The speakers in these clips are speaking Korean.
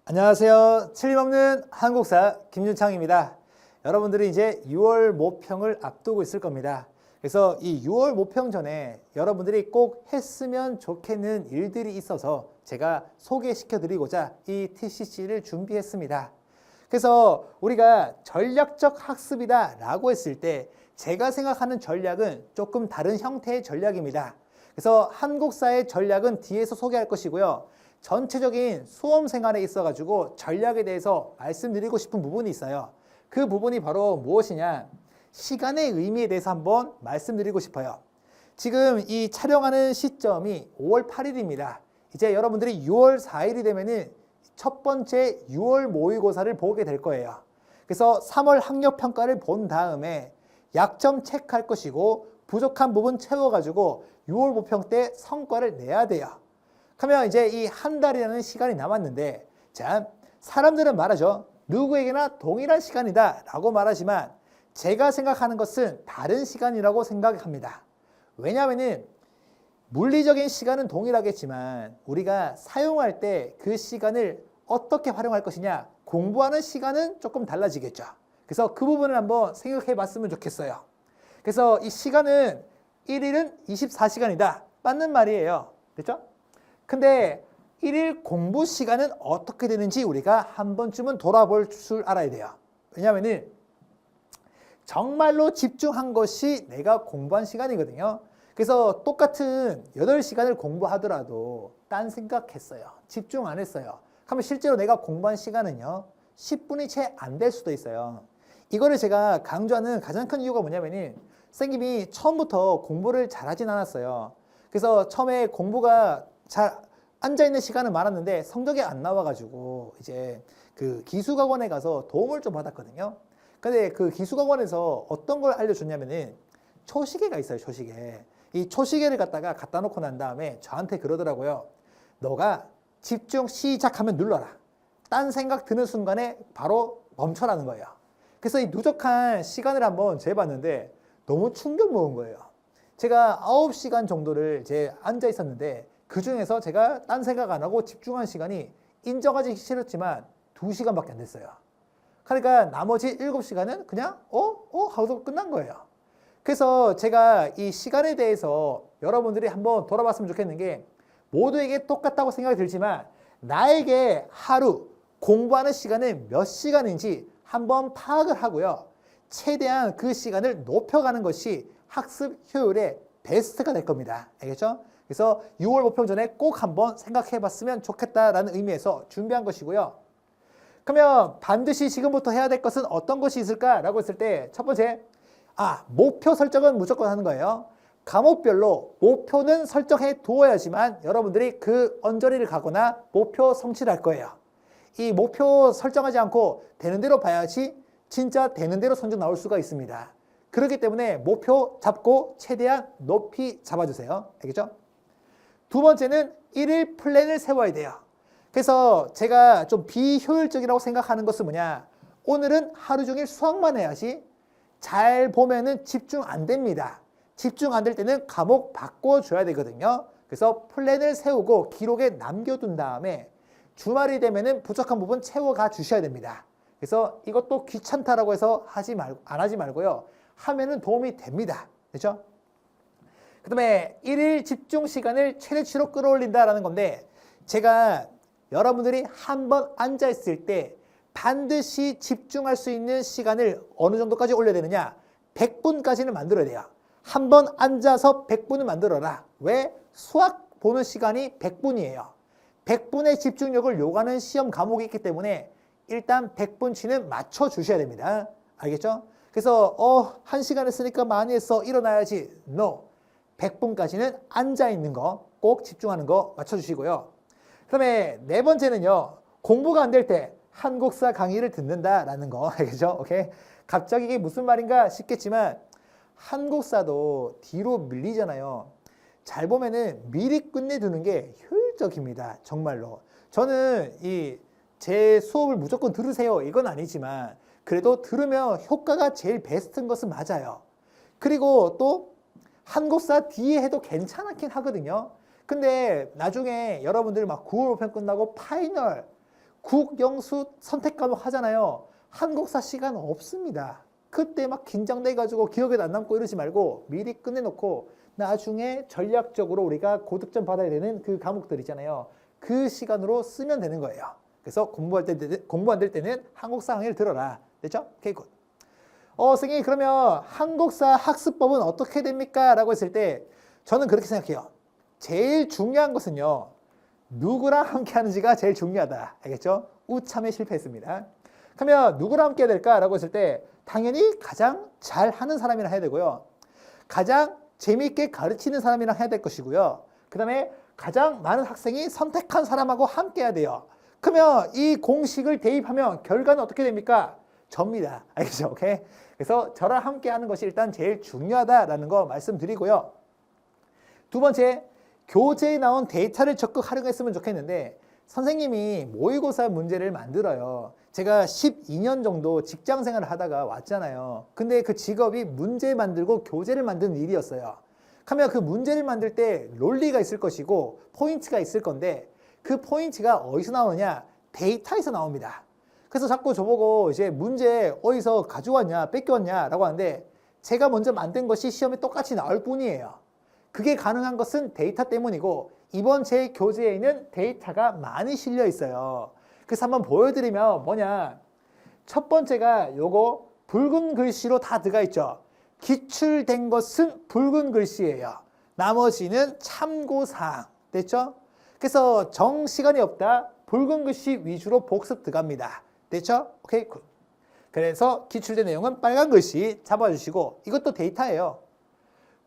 안녕하세요. 틀림없는 한국사 김준창입니다. 여러분들이 이제 6월 모평을 앞두고 있을 겁니다. 그래서 이 6월 모평 전에 여러분들이 꼭 했으면 좋겠는 일들이 있어서 제가 소개시켜 드리고자 이 TCC를 준비했습니다. 그래서 우리가 전략적 학습이다 라고 했을 때 제가 생각하는 전략은 조금 다른 형태의 전략입니다. 그래서 한국사의 전략은 뒤에서 소개할 것이고요. 전체적인 수험 생활에 있어가지고 전략에 대해서 말씀드리고 싶은 부분이 있어요. 그 부분이 바로 무엇이냐? 시간의 의미에 대해서 한번 말씀드리고 싶어요. 지금 이 촬영하는 시점이 5월 8일입니다. 이제 여러분들이 6월 4일이 되면은 첫 번째 6월 모의고사를 보게 될 거예요. 그래서 3월 학력평가를 본 다음에 약점 체크할 것이고 부족한 부분 채워가지고 6월 모평 때 성과를 내야 돼요. 그러면 이제 이 한 달이라는 시간이 남았는데, 자, 사람들은 말하죠. 누구에게나 동일한 시간이다 라고 말하지만 제가 생각하는 것은 다른 시간이라고 생각합니다. 왜냐하면 물리적인 시간은 동일하겠지만 우리가 사용할 때 그 시간을 어떻게 활용할 것이냐, 공부하는 시간은 조금 달라지겠죠. 그래서 그 부분을 한번 생각해 봤으면 좋겠어요. 그래서 이 시간은 1일은 24시간이다 맞는 말이에요. 됐죠? 근데 1일 공부 시간은 어떻게 되는지 우리가 한 번쯤은 돌아볼 줄 알아야 돼요. 왜냐하면 정말로 집중한 것이 내가 공부한 시간이거든요. 그래서 똑같은 8시간을 공부하더라도 딴 생각했어요. 집중 안 했어요. 그러면 실제로 내가 공부한 시간은요, 10분이 채 안 될 수도 있어요. 이거를 제가 강조하는 가장 큰 이유가 뭐냐면 선생님이 처음부터 공부를 잘하진 않았어요. 그래서 처음에 공부가 잘 앉아있는 시간은 많았는데 성적이 안 나와가지고 이제 그 기수학원에 가서 도움을 좀 받았거든요. 근데 그 기수학원에서 어떤 걸 알려줬냐면은 초시계가 있어요, 초시계. 이 초시계를 갖다 놓고 난 다음에 저한테 그러더라고요. 너가 집중 시작하면 눌러라. 딴 생각 드는 순간에 바로 멈춰라는 거예요. 그래서 이 누적한 시간을 한번 재봤는데 너무 충격 먹은 거예요. 제가 9시간 정도를 이제 앉아 있었는데 그 중에서 제가 딴 생각 안 하고 집중한 시간이 인정하기 싫었지만 2시간밖에 안 됐어요. 그러니까 나머지 7시간은 그냥 하고서 끝난 거예요. 그래서 제가 이 시간에 대해서 여러분들이 한번 돌아봤으면 좋겠는 게 모두에게 똑같다고 생각이 들지만 나에게 하루 공부하는 시간은 몇 시간인지 한번 파악을 하고요. 최대한 그 시간을 높여가는 것이 학습 효율의 베스트가 될 겁니다. 알겠죠? 그래서 6월 모평 전에 꼭 한번 생각해 봤으면 좋겠다라는 의미에서 준비한 것이고요. 그러면 반드시 지금부터 해야 될 것은 어떤 것이 있을까라고 했을 때 첫 번째, 목표 설정은 무조건 하는 거예요. 과목별로 목표는 설정해 두어야지만 여러분들이 그 언저리를 가거나 목표 성취를 할 거예요. 이 목표 설정하지 않고 되는 대로 봐야지 진짜 되는 대로 성적 나올 수가 있습니다. 그렇기 때문에 목표 잡고 최대한 높이 잡아주세요. 알겠죠? 두 번째는 1일 플랜을 세워야 돼요. 그래서 제가 좀 비효율적이라고 생각하는 것은 뭐냐, 오늘은 하루 종일 수학만 해야지 잘 보면은 집중 안 됩니다. 집중 안 될 때는 과목 바꿔줘야 되거든요. 그래서 플랜을 세우고 기록에 남겨둔 다음에 주말이 되면은 부족한 부분 채워가 주셔야 됩니다. 그래서 이것도 귀찮다라고 해서 안 하지 말고요. 하면은 도움이 됩니다. 그렇죠? 그 다음에 1일 집중 시간을 최대치로 끌어올린다라는 건데, 제가 여러분들이 한번 앉아있을 때 반드시 집중할 수 있는 시간을 어느 정도까지 올려야 되느냐? 100분까지는 만들어야 돼요. 한번 앉아서 100분을 만들어라. 왜? 수학 보는 시간이 100분이에요. 100분의 집중력을 요구하는 시험 과목이 있기 때문에 일단 100분치는 맞춰주셔야 됩니다. 알겠죠? 그래서 1시간 했으니까 많이 했어. 일어나야지. No. 100분까지는 앉아있는 거 꼭 집중하는 거 맞춰주시고요. 그 다음에 네 번째는요, 공부가 안 될 때 한국사 강의를 듣는다라는 거. 알겠죠? 오케이? 갑자기 이게 무슨 말인가 싶겠지만 한국사도 뒤로 밀리잖아요. 잘 보면은 미리 끝내두는 게 효율적입니다. 정말로. 저는 제 수업을 무조건 들으세요 이건 아니지만 그래도 들으면 효과가 제일 베스트인 것은 맞아요. 그리고 또 한국사 뒤에 해도 괜찮긴 하거든요. 근데 나중에 여러분들 막 9월 모평 끝나고 파이널 국영수 선택 과목 하잖아요. 한국사 시간 없습니다. 그때 막 긴장돼가지고 기억에 안 남고 이러지 말고 미리 끝내놓고 나중에 전략적으로 우리가 고득점 받아야 되는 그 과목들 있잖아요. 그 시간으로 쓰면 되는 거예요. 그래서 공부 안 될 때는 한국사 강의를 들어라. 됐죠? 오케이, 굿. 선생님, 그러면 한국사 학습법은 어떻게 됩니까? 라고 했을 때 저는 그렇게 생각해요. 제일 중요한 것은요, 누구랑 함께 하는지가 제일 중요하다. 알겠죠? 우참에 실패했습니다. 그러면 누구랑 함께 해야 될까? 라고 했을 때 당연히 가장 잘하는 사람이랑 해야 되고요. 가장 재미있게 가르치는 사람이랑 해야 될 것이고요. 그 다음에 가장 많은 학생이 선택한 사람하고 함께 해야 돼요. 그러면 이 공식을 대입하면 결과는 어떻게 됩니까? 접니다. 알겠죠? 오케이? 그래서 저랑 함께 하는 것이 일단 제일 중요하다라는 거 말씀드리고요. 두 번째, 교재에 나온 데이터를 적극 활용했으면 좋겠는데 선생님이 모의고사 문제를 만들어요. 제가 12년 정도 직장 생활을 하다가 왔잖아요. 근데 그 직업이 문제 만들고 교재를 만드는 일이었어요. 그러면 그 문제를 만들 때 논리가 있을 것이고 포인트가 있을 건데 그 포인트가 어디서 나오느냐? 데이터에서 나옵니다. 그래서 자꾸 저보고 이제 문제 어디서 가져왔냐, 뺏겨왔냐 라고 하는데 제가 먼저 만든 것이 시험에 똑같이 나올 뿐이에요. 그게 가능한 것은 데이터 때문이고 이번 제 교재에는 데이터가 많이 실려 있어요. 그래서 한번 보여드리면 뭐냐. 첫 번째가 요거 붉은 글씨로 다 들어가 있죠. 기출된 것은 붉은 글씨예요. 나머지는 참고사항. 됐죠? 그래서 정 시간이 없다. 붉은 글씨 위주로 복습 들어갑니다. 됐죠? 오케이, 굿. 그래서 기출된 내용은 빨간 글씨 잡아주시고 이것도 데이터예요.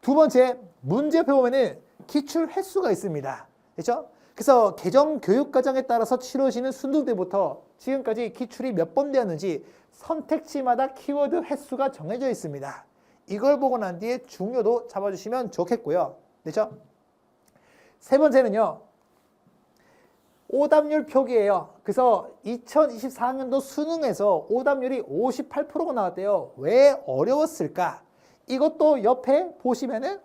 두 번째, 문제 옆에 보면은 기출 횟수가 있습니다. 됐죠? 그래서 개정 교육과정에 따라서 치러지는 순등대부터 지금까지 기출이 몇 번 되었는지 선택지마다 키워드 횟수가 정해져 있습니다. 이걸 보고 난 뒤에 중요도 잡아주시면 좋겠고요. 됐죠? 세 번째는요. 오답률 표기예요. 그래서 2024학년도 수능에서 오답률이 58%가 나왔대요. 왜 어려웠을까? 이것도 옆에 보시면은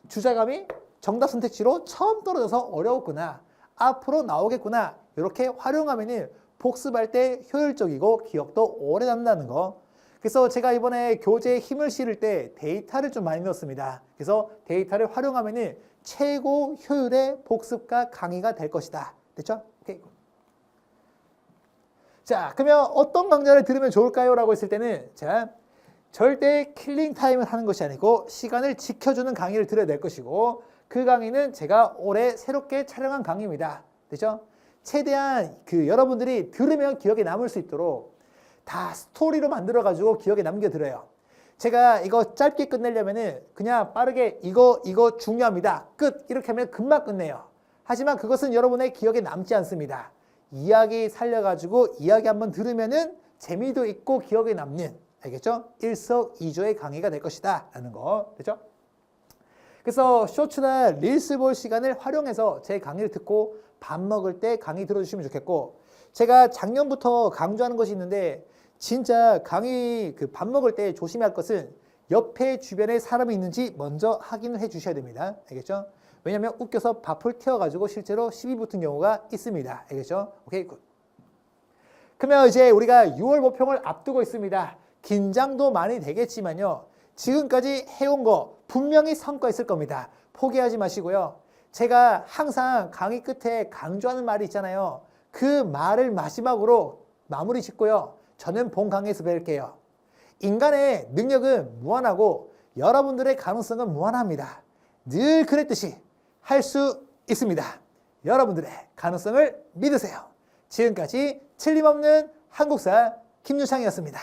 주자감이 정답 선택지로 처음 떨어져서 어려웠구나. 앞으로 나오겠구나. 이렇게 활용하면은 복습할 때 효율적이고 기억도 오래 남는다는 거. 그래서 제가 이번에 교재에 힘을 실을 때 데이터를 좀 많이 넣었습니다. 그래서 데이터를 활용하면은 최고 효율의 복습과 강의가 될 것이다. 됐죠? 오케이. 자, 그러면 어떤 강좌를 들으면 좋을까요? 라고 했을 때는 자, 절대 킬링 타임을 하는 것이 아니고 시간을 지켜주는 강의를 들어야 될 것이고 그 강의는 제가 올해 새롭게 촬영한 강의입니다. 됐죠? 최대한 여러분들이 들으면 기억에 남을 수 있도록 다 스토리로 만들어가지고 기억에 남겨드려요. 제가 이거 짧게 끝내려면은 그냥 빠르게 이거 중요합니다. 끝! 이렇게 하면 금방 끝내요. 하지만 그것은 여러분의 기억에 남지 않습니다. 이야기 살려가지고 이야기 한번 들으면은 재미도 있고 기억에 남는, 알겠죠? 일석이조의 강의가 될 것이다 라는 거. 됐죠? 그래서 쇼츠나 릴스 볼 시간을 활용해서 제 강의를 듣고 밥 먹을 때 강의 들어주시면 좋겠고 제가 작년부터 강조하는 것이 있는데 진짜 강의 밥 먹을 때 조심해야 할 것은 옆에 주변에 사람이 있는지 먼저 확인을 해 주셔야 됩니다. 알겠죠? 왜냐면 웃겨서 밥을 튀어가지고 실제로 시비 붙은 경우가 있습니다. 알겠죠? 오케이, 굿. 그러면 이제 우리가 6월 모평을 앞두고 있습니다. 긴장도 많이 되겠지만요. 지금까지 해온 거 분명히 성과 있을 겁니다. 포기하지 마시고요. 제가 항상 강의 끝에 강조하는 말이 있잖아요. 그 말을 마지막으로 마무리 짓고요. 저는 본 강의에서 뵐게요. 인간의 능력은 무한하고 여러분들의 가능성은 무한합니다. 늘 그랬듯이 할 수 있습니다. 여러분들의 가능성을 믿으세요. 지금까지 틀림없는 한국사 김유창이었습니다.